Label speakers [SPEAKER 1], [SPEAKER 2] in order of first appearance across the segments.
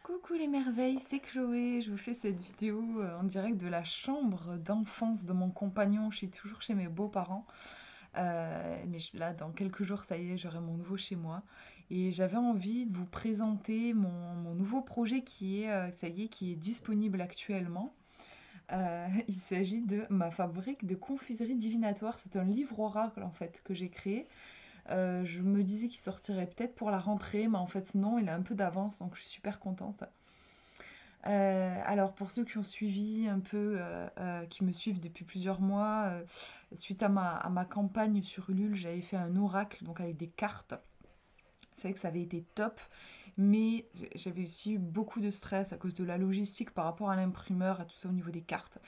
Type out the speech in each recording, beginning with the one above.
[SPEAKER 1] Coucou les merveilles, c'est Chloé. Je vous fais cette vidéo en direct de la chambre d'enfance de mon compagnon. Je suis toujours chez mes beaux-parents. Là, dans quelques jours, ça y est, j'aurai mon nouveau chez moi. Et j'avais envie de vous présenter mon nouveau projet ça y est, qui est disponible actuellement. Il s'agit de ma fabrique de confiserie divinatoire. C'est un livre oracle en fait que j'ai créé. Je me disais qu'il sortirait peut-être pour la rentrée, mais en fait non, il a un peu d'avance, donc je suis super contente. Alors pour ceux qui ont suivi un peu, qui me suivent depuis plusieurs mois, suite à ma campagne sur Ulule, j'avais fait un oracle, donc avec des cartes. C'est vrai que ça avait été top, mais j'avais aussi eu beaucoup de stress à cause de la logistique par rapport à l'imprimeur, à tout ça au niveau des cartes.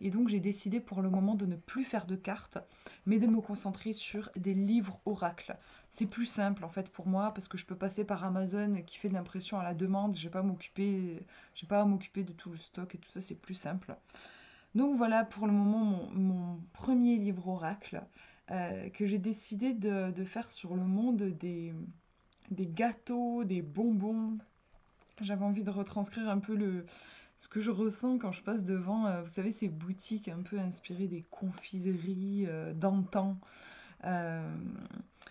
[SPEAKER 1] Et donc j'ai décidé pour le moment de ne plus faire de cartes, mais de me concentrer sur des livres oracles. C'est plus simple en fait pour moi parce que je peux passer par Amazon qui fait de l'impression à la demande, j'ai pas à m'occuper de tout le stock et tout ça, c'est plus simple. Donc voilà pour le moment mon premier livre oracle que j'ai décidé de faire sur le monde des gâteaux, des bonbons. J'avais envie de retranscrire un peu ce que je ressens quand je passe devant, vous savez, ces boutiques un peu inspirées des confiseries d'antan. Euh,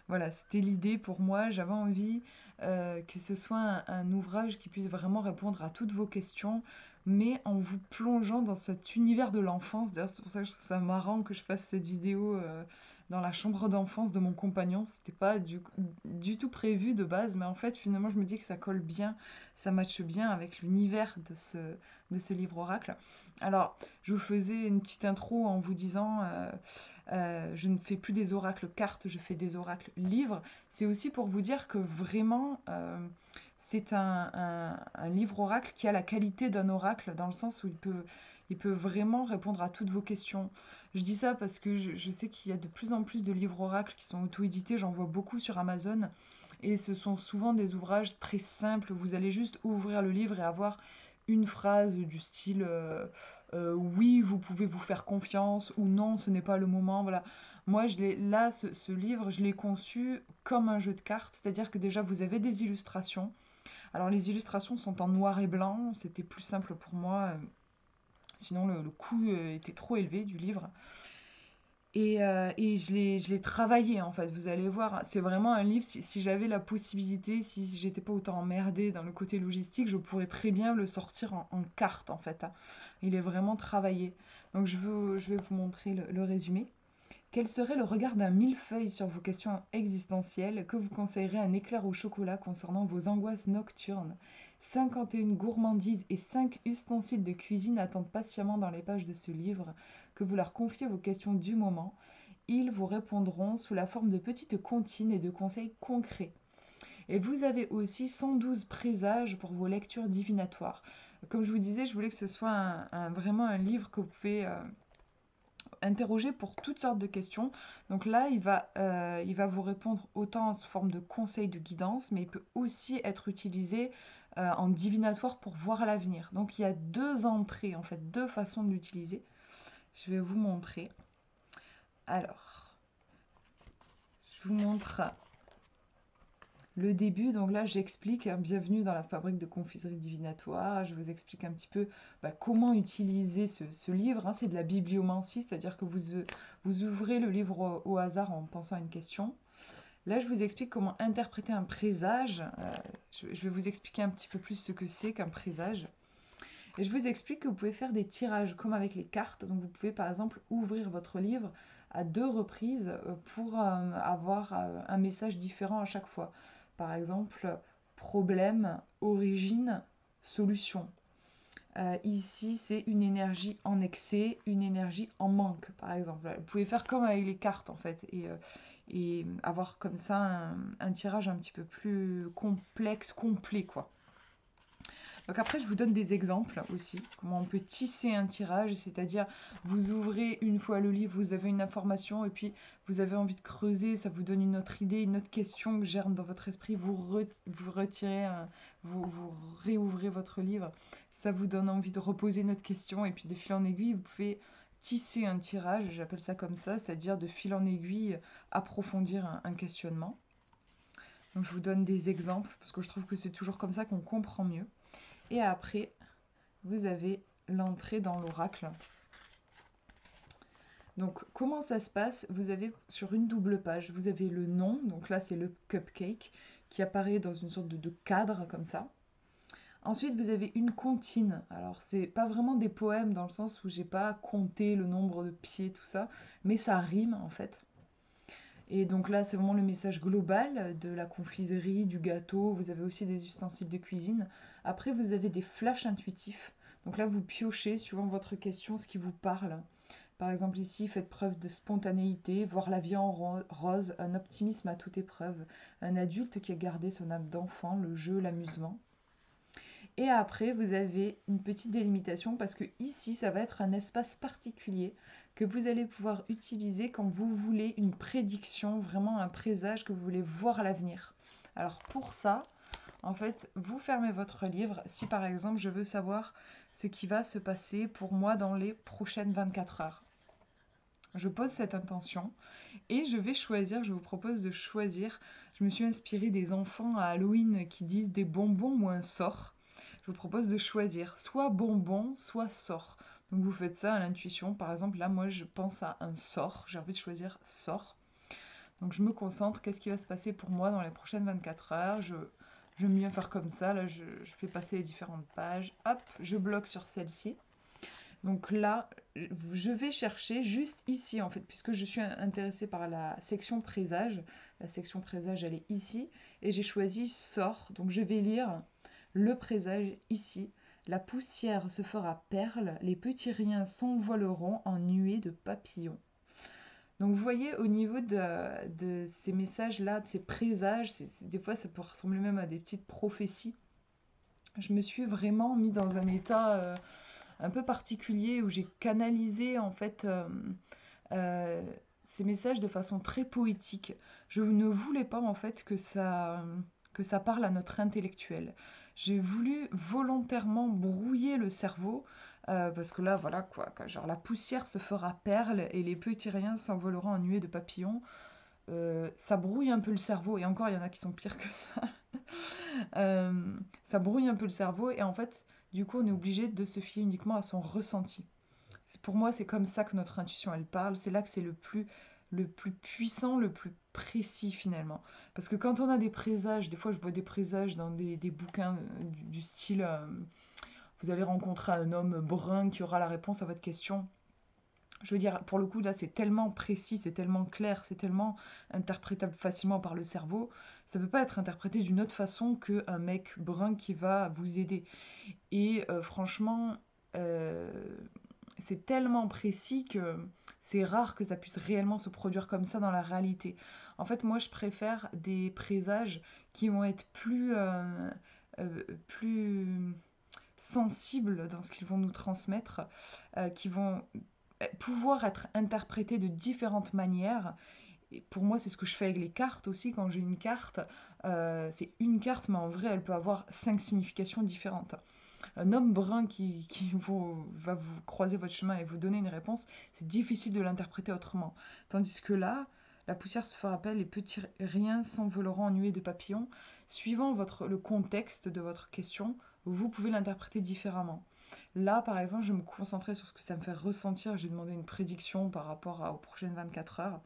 [SPEAKER 1] voilà, c'était l'idée pour moi. J'avais envie que ce soit un ouvrage qui puisse vraiment répondre à toutes vos questions, mais en vous plongeant dans cet univers de l'enfance. D'ailleurs, c'est pour ça que je trouve ça marrant que je fasse cette vidéo dans la chambre d'enfance de mon compagnon. C'était pas du tout prévu de base, mais en fait, finalement, je me dis que ça colle bien, ça matche bien avec l'univers de ce livre oracle. Alors, je vous faisais une petite intro en vous disant je ne fais plus des oracles cartes, je fais des oracles livres. C'est aussi pour vous dire que vraiment, c'est un livre oracle qui a la qualité d'un oracle dans le sens où il peut vraiment répondre à toutes vos questions. Je dis ça parce que je sais qu'il y a de plus en plus de livres oracles qui sont auto-édités, j'en vois beaucoup sur Amazon. Et ce sont souvent des ouvrages très simples. Vous allez juste ouvrir le livre et avoir une phrase du style oui, vous pouvez vous faire confiance ou non, ce n'est pas le moment. Voilà. Moi, ce livre, je l'ai conçu comme un jeu de cartes, c'est-à-dire que déjà vous avez des illustrations. Alors les illustrations sont en noir et blanc, c'était plus simple pour moi, sinon le coût était trop élevé du livre. Et je l'ai travaillé en fait, vous allez voir, c'est vraiment un livre, si j'avais la possibilité, si j'étais pas autant emmerdée dans le côté logistique, je pourrais très bien le sortir en carte en fait, hein. Il est vraiment travaillé. Donc je vais vous montrer le résumé. Quel serait le regard d'un millefeuille sur vos questions existentielles? Que vous conseillerez un éclair au chocolat concernant vos angoisses nocturnes? 51 gourmandises et 5 ustensiles de cuisine attendent patiemment dans les pages de ce livre. Que vous leur confiez vos questions du moment. Ils vous répondront sous la forme de petites comptines et de conseils concrets. Et vous avez aussi 112 présages pour vos lectures divinatoires. Comme je vous disais, je voulais que ce soit vraiment un livre que vous pouvez interroger pour toutes sortes de questions. Donc là, il va vous répondre autant sous forme de conseils de guidance, mais il peut aussi être utilisé en divinatoire pour voir l'avenir. Donc il y a deux entrées, en fait, deux façons de l'utiliser. Je vais vous montrer. Alors, je vous montre le début. Donc là, j'explique, hein, bienvenue dans la fabrique de confiserie divinatoire. Je vous explique un petit peu comment utiliser ce livre, hein. C'est de la bibliomancie, c'est-à-dire que vous ouvrez le livre au hasard en pensant à une question. Là, je vous explique comment interpréter un présage. Je vais vous expliquer un petit peu plus ce que c'est qu'un présage. Et je vous explique que vous pouvez faire des tirages comme avec les cartes. Donc vous pouvez par exemple ouvrir votre livre à deux reprises pour avoir un message différent à chaque fois. Par exemple, problème, origine, solution. Ici, c'est une énergie en excès, une énergie en manque, par exemple. Vous pouvez faire comme avec les cartes, en fait, et avoir comme ça un tirage un petit peu plus complexe, complet, quoi. Donc après, je vous donne des exemples aussi, comment on peut tisser un tirage, c'est-à-dire vous ouvrez une fois le livre, vous avez une information et puis vous avez envie de creuser, ça vous donne une autre idée, une autre question que germe dans votre esprit, vous retirez, vous réouvrez votre livre, ça vous donne envie de reposer une autre question et puis de fil en aiguille, vous pouvez tisser un tirage, j'appelle ça comme ça, c'est-à-dire de fil en aiguille approfondir un questionnement. Donc je vous donne des exemples parce que je trouve que c'est toujours comme ça qu'on comprend mieux. Et après, vous avez l'entrée dans l'oracle. Donc, comment ça se passe? Vous avez sur une double page, vous avez le nom, donc là c'est le cupcake, qui apparaît dans une sorte de cadre comme ça. Ensuite, vous avez une comptine. Alors, c'est pas vraiment des poèmes dans le sens où j'ai pas compté le nombre de pieds, tout ça, mais ça rime en fait. Et donc là, c'est vraiment le message global de la confiserie, du gâteau. Vous avez aussi des ustensiles de cuisine. Après, vous avez des flashs intuitifs. Donc là, vous piochez suivant votre question ce qui vous parle. Par exemple, ici, faites preuve de spontanéité, voir la vie en rose, un optimisme à toute épreuve, un adulte qui a gardé son âme d'enfant, le jeu, l'amusement. Et après, vous avez une petite délimitation parce que ici, ça va être un espace particulier que vous allez pouvoir utiliser quand vous voulez une prédiction, vraiment un présage que vous voulez voir à l'avenir. Alors pour ça, en fait, vous fermez votre livre si par exemple je veux savoir ce qui va se passer pour moi dans les prochaines 24 heures. Je pose cette intention et je vais choisir, je vous propose de choisir, je me suis inspirée des enfants à Halloween qui disent des bonbons ou un sort. Je vous propose de choisir soit bonbon, soit sort. Donc vous faites ça à l'intuition. Par exemple, là, moi, je pense à un sort. J'ai envie de choisir sort. Donc je me concentre. Qu'est-ce qui va se passer pour moi dans les prochaines 24 heures? J'aime bien faire comme ça. Là, je fais passer les différentes pages. Hop, je bloque sur celle-ci. Donc là, je vais chercher juste ici, en fait, puisque je suis intéressée par la section présage. La section présage, elle est ici. Et j'ai choisi sort. Donc je vais lire le présage ici. La poussière se fera perle, les petits riens s'envoleront en nuées de papillons. Donc vous voyez au niveau de ces messages-là, de ces présages, des fois ça peut ressembler même à des petites prophéties. Je me suis vraiment mis dans un état un peu particulier où j'ai canalisé en fait euh, ces messages de façon très poétique. Je ne voulais pas en fait que ça parle à notre intellectuel. J'ai voulu volontairement brouiller le cerveau parce que là, voilà quoi, genre la poussière se fera perle et les petits riens s'envoleront en nuées de papillons. Ça brouille un peu le cerveau et encore il y en a qui sont pires que ça. Euh, Ça brouille un peu le cerveau et en fait, du coup, on est obligé de se fier uniquement à son ressenti. Pour moi, c'est comme ça que notre intuition, elle parle. C'est là que c'est le plus puissant, le plus précis finalement. Parce que quand on a des présages, des fois je vois des présages dans des bouquins du style vous allez rencontrer un homme brun qui aura la réponse à votre question. Je veux dire, pour le coup, là, c'est tellement précis, c'est tellement clair, c'est tellement interprétable facilement par le cerveau. Ça ne peut pas être interprété d'une autre façon qu'un mec brun qui va vous aider. Et franchement, euh, c'est tellement précis que c'est rare que ça puisse réellement se produire comme ça dans la réalité. En fait, moi, je préfère des présages qui vont être plus sensibles dans ce qu'ils vont nous transmettre, qui vont pouvoir être interprétés de différentes manières. Et pour moi, c'est ce que je fais avec les cartes aussi. Quand j'ai une carte, c'est une carte, mais en vrai, elle peut avoir 5 significations différentes. Un homme brun va vous croiser votre chemin et vous donner une réponse, c'est difficile de l'interpréter autrement. Tandis que là, la poussière se fera appel, les petits riens s'envoleront en nuées de papillons. Suivant le contexte de votre question, vous pouvez l'interpréter différemment. Là, par exemple, je vais me concentrer sur ce que ça me fait ressentir. J'ai demandé une prédiction par rapport aux prochaines 24 heures.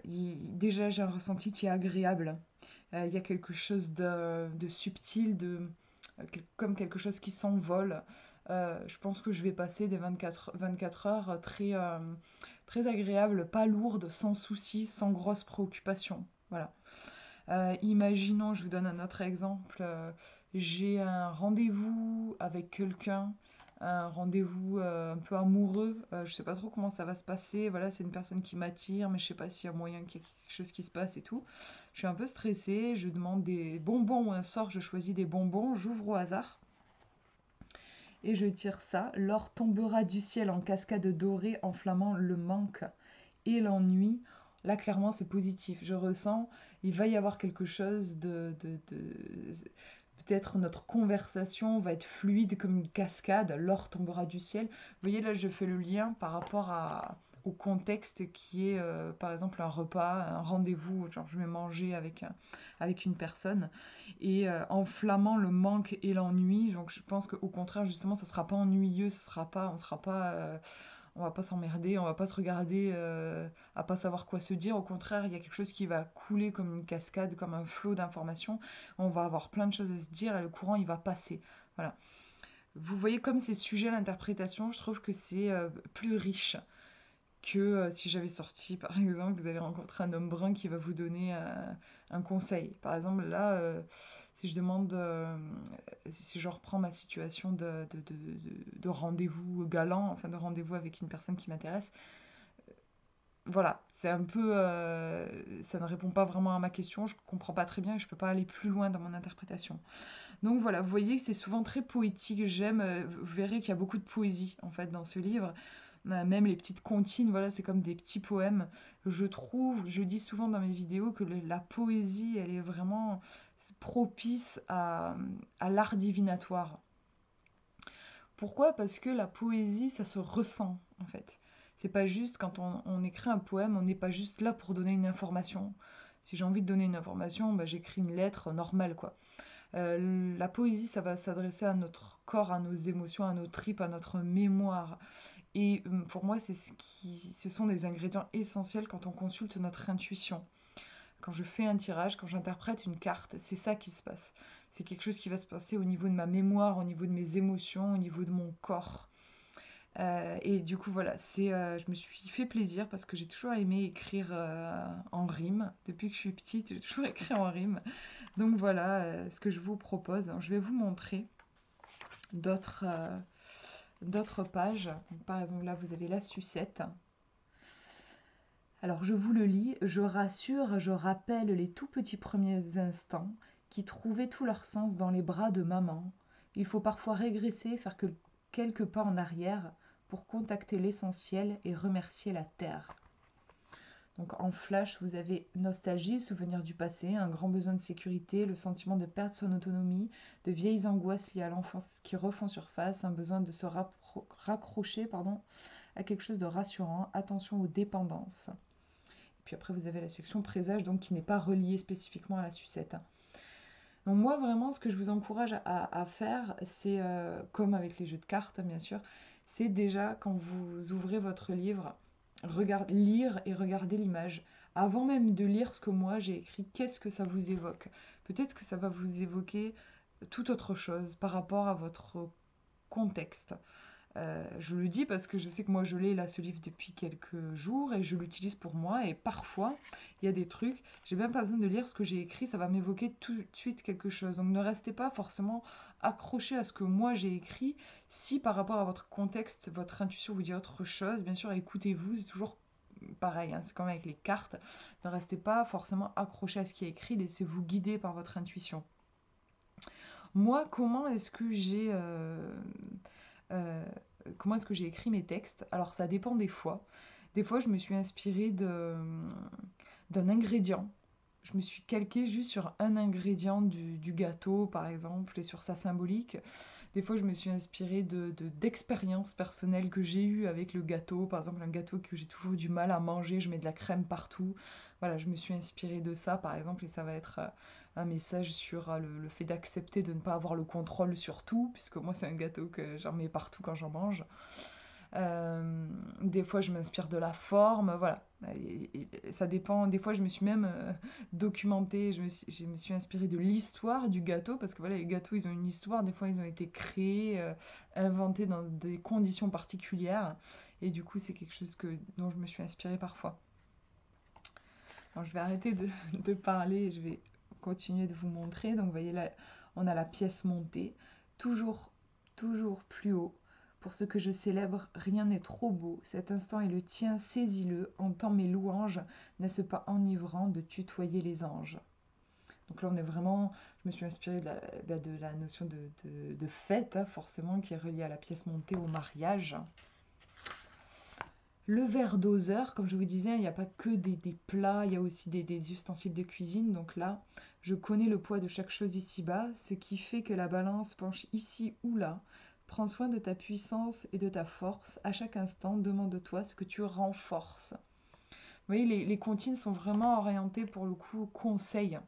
[SPEAKER 1] Déjà, j'ai un ressenti qui est agréable. Il y a quelque chose de subtil, comme quelque chose qui s'envole. Je pense que je vais passer des 24 heures très agréables, pas lourdes, sans soucis, sans grosses préoccupations. Voilà. Imaginons, je vous donne un autre exemple, j'ai un rendez-vous avec quelqu'un, un rendez-vous un peu amoureux, je sais pas trop comment ça va se passer, voilà, c'est une personne qui m'attire, mais je sais pas s'il y a moyen qu'il y ait quelque chose qui se passe et tout. Je suis un peu stressée, je demande des bonbons ou un sort, je choisis des bonbons, j'ouvre au hasard et je tire ça. L'or tombera du ciel en cascade dorée, enflammant le manque et l'ennui. Là, clairement, c'est positif. Je ressens, il va y avoir quelque chose peut-être notre conversation va être fluide comme une cascade, l'or tombera du ciel. Vous voyez, là, je fais le lien par rapport au contexte qui est, par exemple, un repas, un rendez-vous, genre je vais manger avec une personne, et enflammant le manque et l'ennui. Donc je pense qu'au contraire, justement, ça sera pas ennuyeux, on va pas s'emmerder, on va pas se regarder à pas savoir quoi se dire. Au contraire, il y a quelque chose qui va couler comme une cascade, comme un flot d'informations. On va avoir plein de choses à se dire et le courant, il va passer. Voilà. Vous voyez, comme c'est sujet à l'interprétation, je trouve que c'est plus riche que si j'avais sorti, par exemple, vous allez rencontrer un homme brun qui va vous donner un conseil. Par exemple, là, si je demande, si je reprends ma situation de rendez-vous galant, enfin de rendez-vous avec une personne qui m'intéresse, voilà, c'est un peu, ça ne répond pas vraiment à ma question, je comprends pas très bien et je peux pas aller plus loin dans mon interprétation. Donc voilà, vous voyez que c'est souvent très poétique, j'aime, vous verrez qu'il y a beaucoup de poésie en fait dans ce livre. Même les petites comptines, voilà, c'est comme des petits poèmes. Je dis souvent dans mes vidéos que la poésie, elle est vraiment propice à l'art divinatoire. Pourquoi? Parce que la poésie, ça se ressent, en fait. C'est pas juste quand on écrit un poème, on n'est pas juste là pour donner une information. Si j'ai envie de donner une information, bah, j'écris une lettre normale, quoi. La poésie, ça va s'adresser à notre corps, à nos émotions, à nos tripes, à notre mémoire. Et pour moi, ce sont des ingrédients essentiels quand on consulte notre intuition. Quand je fais un tirage, quand j'interprète une carte, c'est ça qui se passe. C'est quelque chose qui va se passer au niveau de ma mémoire, au niveau de mes émotions, au niveau de mon corps. Et du coup, voilà, je me suis fait plaisir parce que j'ai toujours aimé écrire en rime. Depuis que je suis petite, j'ai toujours écrit en rime. Donc voilà ce que je vous propose. Je vais vous montrer d'autres d'autres pages. Donc, par exemple, là, vous avez la sucette. Alors, je vous le lis. Je rassure, je rappelle les tout petits premiers instants qui trouvaient tout leur sens dans les bras de maman. Il faut parfois régresser, faire quelques pas en arrière pour contacter l'essentiel et remercier la terre. Donc en flash, vous avez nostalgie, souvenir du passé, un grand besoin de sécurité, le sentiment de perdre son autonomie, de vieilles angoisses liées à l'enfance qui refont surface, un besoin de se raccrocher à quelque chose de rassurant, attention aux dépendances. Et puis après, vous avez la section présage, donc qui n'est pas reliée spécifiquement à la sucette. Donc moi, vraiment, ce que je vous encourage à faire, c'est, comme avec les jeux de cartes, bien sûr, c'est déjà quand vous ouvrez votre livre, lire et regarder l'image. Avant même de lire ce que moi j'ai écrit, qu'est-ce que ça vous évoque? Peut-être que ça va vous évoquer tout autre chose par rapport à votre contexte. Je le dis parce que je sais que moi je l'ai là ce livre depuis quelques jours et je l'utilise pour moi et parfois il y a des trucs, j'ai même pas besoin de lire ce que j'ai écrit, ça va m'évoquer tout de suite quelque chose. Donc ne restez pas forcément accroché à ce que moi j'ai écrit. Si par rapport à votre contexte, votre intuition vous dit autre chose, bien sûr écoutez-vous, c'est toujours pareil, hein, c'est comme avec les cartes. Ne restez pas forcément accroché à ce qui est écrit, laissez-vous guider par votre intuition. Moi, euh, comment est-ce que j'ai écrit mes textes? Alors ça dépend des fois. Des fois, je me suis inspirée d'un ingrédient. Je me suis calquée juste sur un ingrédient du gâteau, par exemple, et sur sa symbolique. Des fois, je me suis inspirée d'expériences personnelles que j'ai eues avec le gâteau. Par exemple, un gâteau que j'ai toujours eu du mal à manger, je mets de la crème partout. Voilà, je me suis inspirée de ça, par exemple, et ça va être un message sur le fait d'accepter de ne pas avoir le contrôle sur tout, puisque moi, c'est un gâteau que j'en mets partout quand j'en mange. Des fois, je m'inspire de la forme, voilà. Ça dépend. Des fois, je me suis même documentée, je me suis inspirée de l'histoire du gâteau, parce que voilà, les gâteaux, ils ont une histoire. Des fois, ils ont été créés, inventés dans des conditions particulières. Et du coup, c'est quelque chose dont je me suis inspirée parfois. Alors, je vais arrêter de parler et je vais continuer de vous montrer. Donc, vous voyez là, on a la pièce montée, toujours, toujours plus haut. Pour ce que je célèbre, rien n'est trop beau. Cet instant est le tien, saisis-le, entends mes louanges. N'est-ce pas enivrant de tutoyer les anges? Donc là, on est vraiment. Je me suis inspirée de la notion de fête, hein, forcément, qui est reliée à la pièce montée, au mariage. Le verre doseur, comme je vous disais, il n'y a pas que des plats, il y a aussi des ustensiles de cuisine. Donc là, je connais le poids de chaque chose ici-bas, ce qui fait que la balance penche ici ou là. Prends soin de ta puissance et de ta force. À chaque instant, demande-toi ce que tu renforces. Vous voyez, les comptines sont vraiment orientées pour le coup conseil,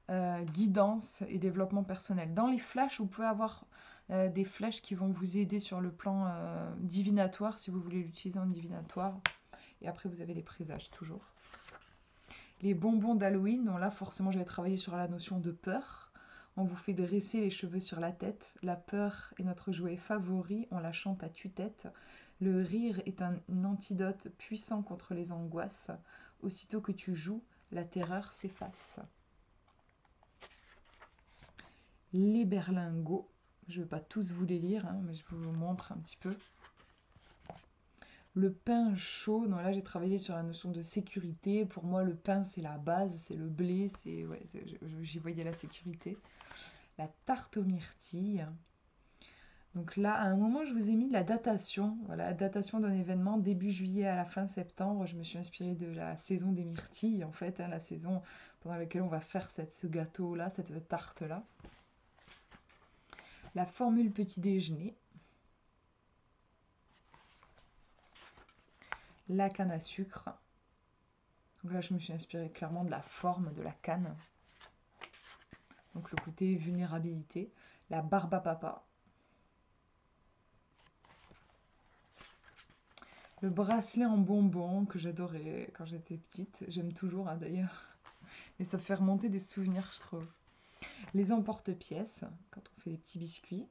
[SPEAKER 1] guidance et développement personnel. Dans les flashs, vous pouvez avoir des flèches qui vont vous aider sur le plan divinatoire, si vous voulez l'utiliser en divinatoire. Et après, vous avez les présages, toujours. Les bonbons d'Halloween, donc là, forcément, j'avais travaillé sur la notion de peur. On vous fait dresser les cheveux sur la tête. La peur est notre jouet favori, on la chante à tue-tête. Le rire est un antidote puissant contre les angoisses. Aussitôt que tu joues, la terreur s'efface. Les berlingots, je ne vais pas tous vous les lire, hein, mais je vous montre un petit peu. Le pain chaud, non, là j'ai travaillé sur la notion de sécurité. Pour moi, le pain c'est la base, c'est le blé, j'y voyais la sécurité. La tarte aux myrtilles. Donc là, à un moment, je vous ai mis la datation. Voilà, la datation d'un événement début juillet à la fin septembre. Je me suis inspirée de la saison des myrtilles, en fait, hein, la saison pendant laquelle on va faire ce gâteau-là, cette tarte-là. La formule petit déjeuner. La canne à sucre. Donc là, je me suis inspirée clairement de la forme de la canne. Donc le côté vulnérabilité. La barbe à papa. Le bracelet en bonbon que j'adorais quand j'étais petite. J'aime toujours, hein, d'ailleurs. Et ça fait remonter des souvenirs, je trouve. Les emporte-pièces, quand on fait des petits biscuits.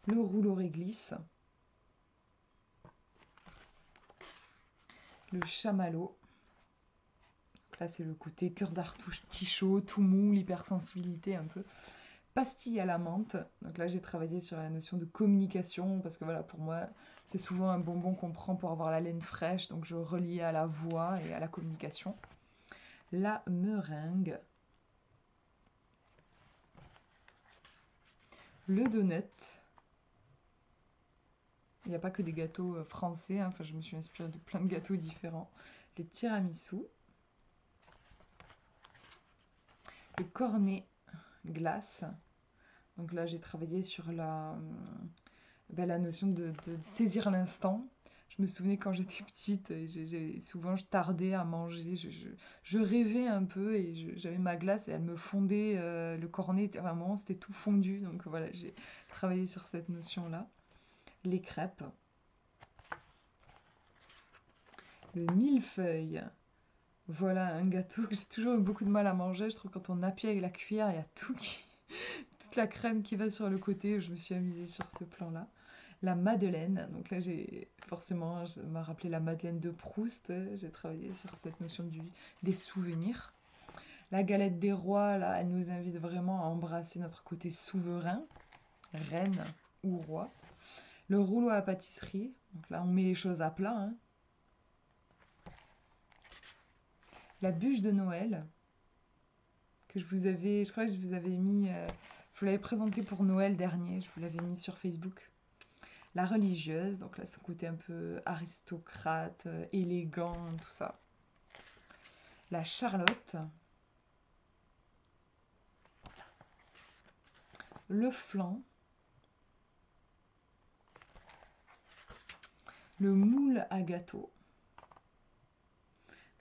[SPEAKER 1] Le rouleau réglisse. Le chamallow. Donc là, c'est le côté cœur d'artichaut, tout mou, l'hypersensibilité un peu. Pastille à la menthe. Donc là, j'ai travaillé sur la notion de communication, parce que voilà, pour moi, c'est souvent un bonbon qu'on prend pour avoir la laine fraîche, donc je reliais à la voix et à la communication. La meringue. Le donut. Il n'y a pas que des gâteaux français, hein. Enfin, je me suis inspirée de plein de gâteaux différents. Le tiramisu. Le cornet glace. Donc là, j'ai travaillé sur la notion de saisir l'instant. Je me souvenais quand j'étais petite, souvent je tardais à manger, je rêvais un peu et j'avais ma glace et elle me fondait, le cornet, à un moment c'était tout fondu, donc voilà, j'ai travaillé sur cette notion-là. Les crêpes. Le millefeuille. Voilà un gâteau que j'ai toujours eu beaucoup de mal à manger. Je trouve que quand on appuie avec la cuillère, il y a toute la crème qui va sur le côté. Je me suis amusée sur ce plan-là. La madeleine. Donc là, forcément, je m'a rappelé la Madeleine de Proust. J'ai travaillé sur cette notion des souvenirs. La galette des rois, là, elle nous invite vraiment à embrasser notre côté souverain, reine ou roi. Le rouleau à pâtisserie. Donc là, on met les choses à plat, hein. La bûche de Noël, que je crois que je vous avais mis, je vous l'avais présenté pour Noël dernier, je vous l'avais mis sur Facebook. La religieuse, donc là, son côté un peu aristocrate, élégant, tout ça. La Charlotte. Le flan. Le moule à gâteau.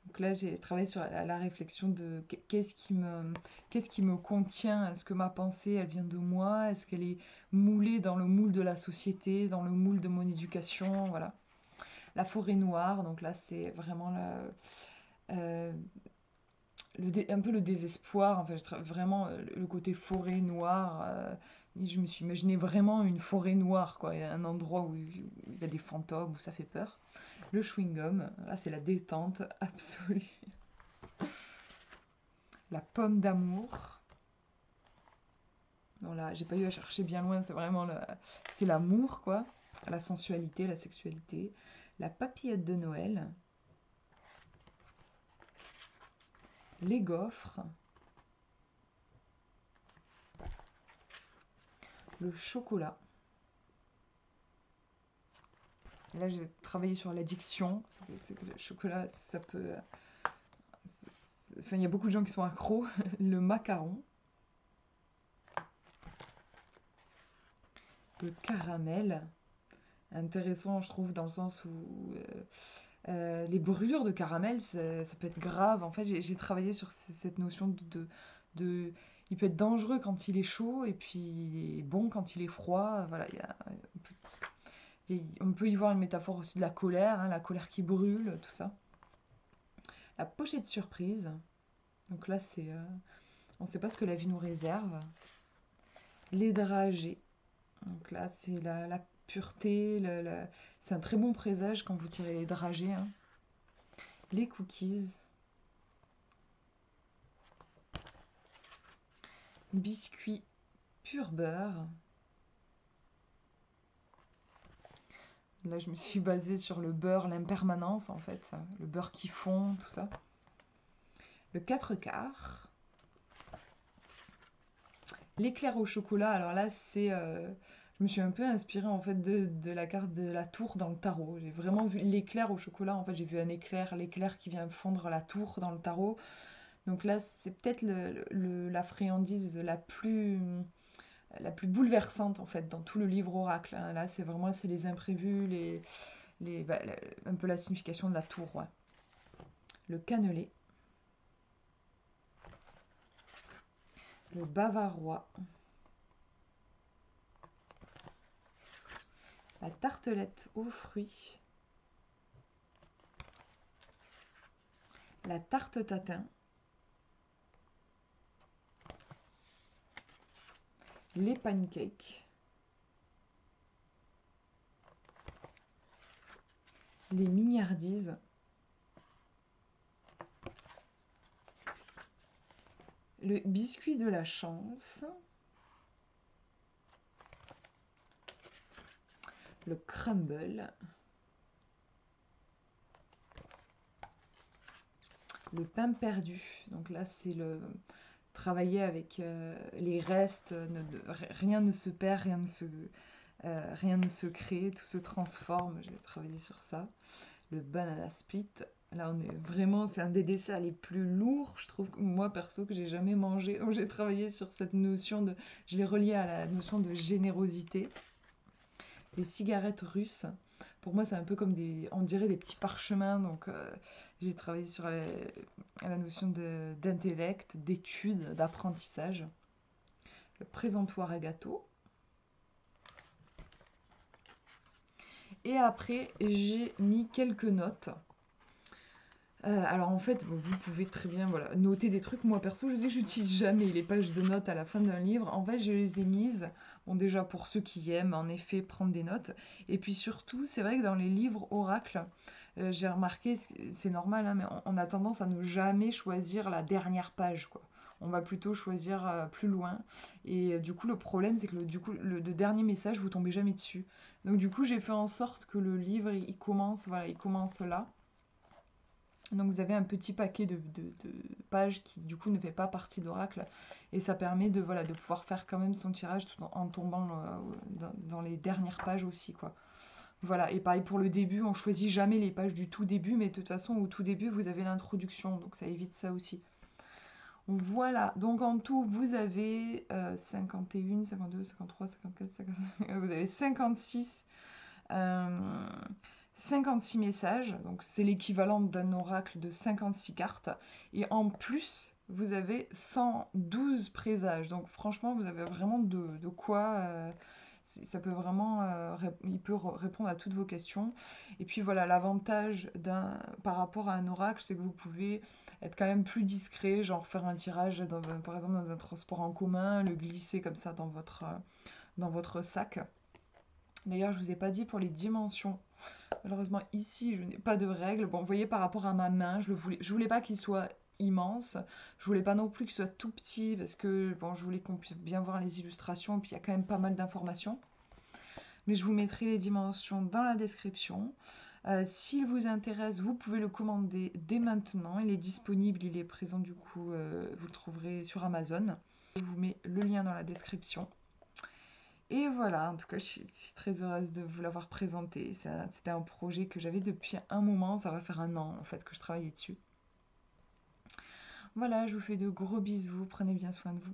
[SPEAKER 1] Donc là, j'ai travaillé sur la réflexion de qu'est-ce qui me contient. Est-ce que ma pensée, elle vient de moi? Est-ce qu'elle est moulée dans le moule de la société, dans le moule de mon éducation? Voilà. La forêt noire, donc là, c'est vraiment euh, un peu le désespoir. Enfin, vraiment le côté forêt noire. Je me suis imaginé vraiment une forêt noire, quoi. Il y a un endroit où il y a des fantômes, où ça fait peur. Le chewing-gum, là, c'est la détente absolue. La pomme d'amour. Non, là, j'ai pas eu à chercher bien loin, c'est vraiment c'est l'amour, quoi. La sensualité, la sexualité. La papillette de Noël. Les gaufres. Le chocolat. Là, j'ai travaillé sur l'addiction. C'est que le chocolat, ça peut. Enfin, il y a beaucoup de gens qui sont accros. Le macaron. Le caramel, intéressant je trouve dans le sens où les brûlures de caramel, ça peut être grave. En fait, j'ai travaillé sur cette notion de- il peut être dangereux quand il est chaud et puis il est bon quand il est froid. Voilà, on peut y voir une métaphore aussi de la colère qui brûle, tout ça. La pochette surprise. Donc là, on ne sait pas ce que la vie nous réserve. Les dragées. Donc là, c'est la pureté. C'est un très bon présage quand vous tirez les dragées, hein. Les cookies. Biscuits pur beurre. Là, je me suis basée sur le beurre, l'impermanence en fait. Le beurre qui fond, tout ça. Le 4 quarts. L'éclair au chocolat, alors là, je me suis un peu inspirée en fait de la carte de la tour dans le tarot. J'ai vraiment vu l'éclair au chocolat. En fait, j'ai vu un éclair, l'éclair qui vient fondre la tour dans le tarot. Donc là, c'est peut-être la friandise la plus bouleversante en fait dans tout le livre oracle, hein. Là, c'est les imprévus, un peu la signification de la tour, ouais. Le cannelé, le bavarois, la tartelette aux fruits, la tarte tatin, les pancakes, les mignardises, le biscuit de la chance, le crumble, le pain perdu. Donc là, c'est le travailler avec les restes. Rien ne se perd, rien ne se crée, tout se transforme. Je vais travailler sur ça. Le banana split. Là, on est vraiment, c'est un des desserts les plus lourds, je trouve, moi perso, que j'ai jamais mangé. Donc, j'ai travaillé sur cette notion je l'ai relié à la notion de générosité. Les cigarettes russes, pour moi, c'est un peu comme on dirait des petits parchemins. Donc, j'ai travaillé sur la notion d'intellect, d'étude, d'apprentissage. Le présentoir à gâteau. Et après, j'ai mis quelques notes. Alors en fait, bon, vous pouvez très bien voilà, noter des trucs. Moi perso, je sais que j'utilise jamais les pages de notes à la fin d'un livre. En fait, je les ai mises, bon déjà pour ceux qui aiment en effet prendre des notes. Et puis surtout, c'est vrai que dans les livres oracles, j'ai remarqué, c'est normal, hein, mais on a tendance à ne jamais choisir la dernière page, quoi. On va plutôt choisir plus loin. Et du coup, le problème, c'est que le dernier message, vous tombez jamais dessus. Donc du coup, j'ai fait en sorte que le livre, il commence, voilà, il commence là. Donc vous avez un petit paquet de pages qui du coup ne fait pas partie d'Oracle et ça permet voilà, de pouvoir faire quand même son tirage tout en tombant dans les dernières pages aussi, quoi. Voilà, et pareil pour le début, on choisit jamais les pages du tout début, mais de toute façon au tout début vous avez l'introduction, donc ça évite ça aussi. Voilà, donc en tout vous avez 51, 52, 53, 54, 55, vous avez 56 euh, 56 messages, donc c'est l'équivalent d'un oracle de 56 cartes. Et en plus, vous avez 112 présages. Donc franchement, vous avez vraiment de quoi... ça peut vraiment... il peut répondre à toutes vos questions. Et puis voilà, l'avantage par rapport à un oracle, c'est que vous pouvez être quand même plus discret, genre faire un tirage, par exemple dans un transport en commun, le glisser comme ça dans votre sac. D'ailleurs, je ne vous ai pas dit pour les dimensions. Malheureusement, ici, je n'ai pas de règle. Bon, vous voyez, par rapport à ma main, je voulais pas qu'il soit immense. Je voulais pas non plus qu'il soit tout petit parce que bon, je voulais qu'on puisse bien voir les illustrations. Et puis, il y a quand même pas mal d'informations. Mais je vous mettrai les dimensions dans la description. S'il vous intéresse, vous pouvez le commander dès maintenant. Il est disponible, il est présent du coup, vous le trouverez sur Amazon. Je vous mets le lien dans la description. Et voilà, en tout cas, je suis très heureuse de vous l'avoir présenté. C'était un projet que j'avais depuis un moment, ça va faire un an en fait que je travaillais dessus. Voilà, je vous fais de gros bisous, prenez bien soin de vous.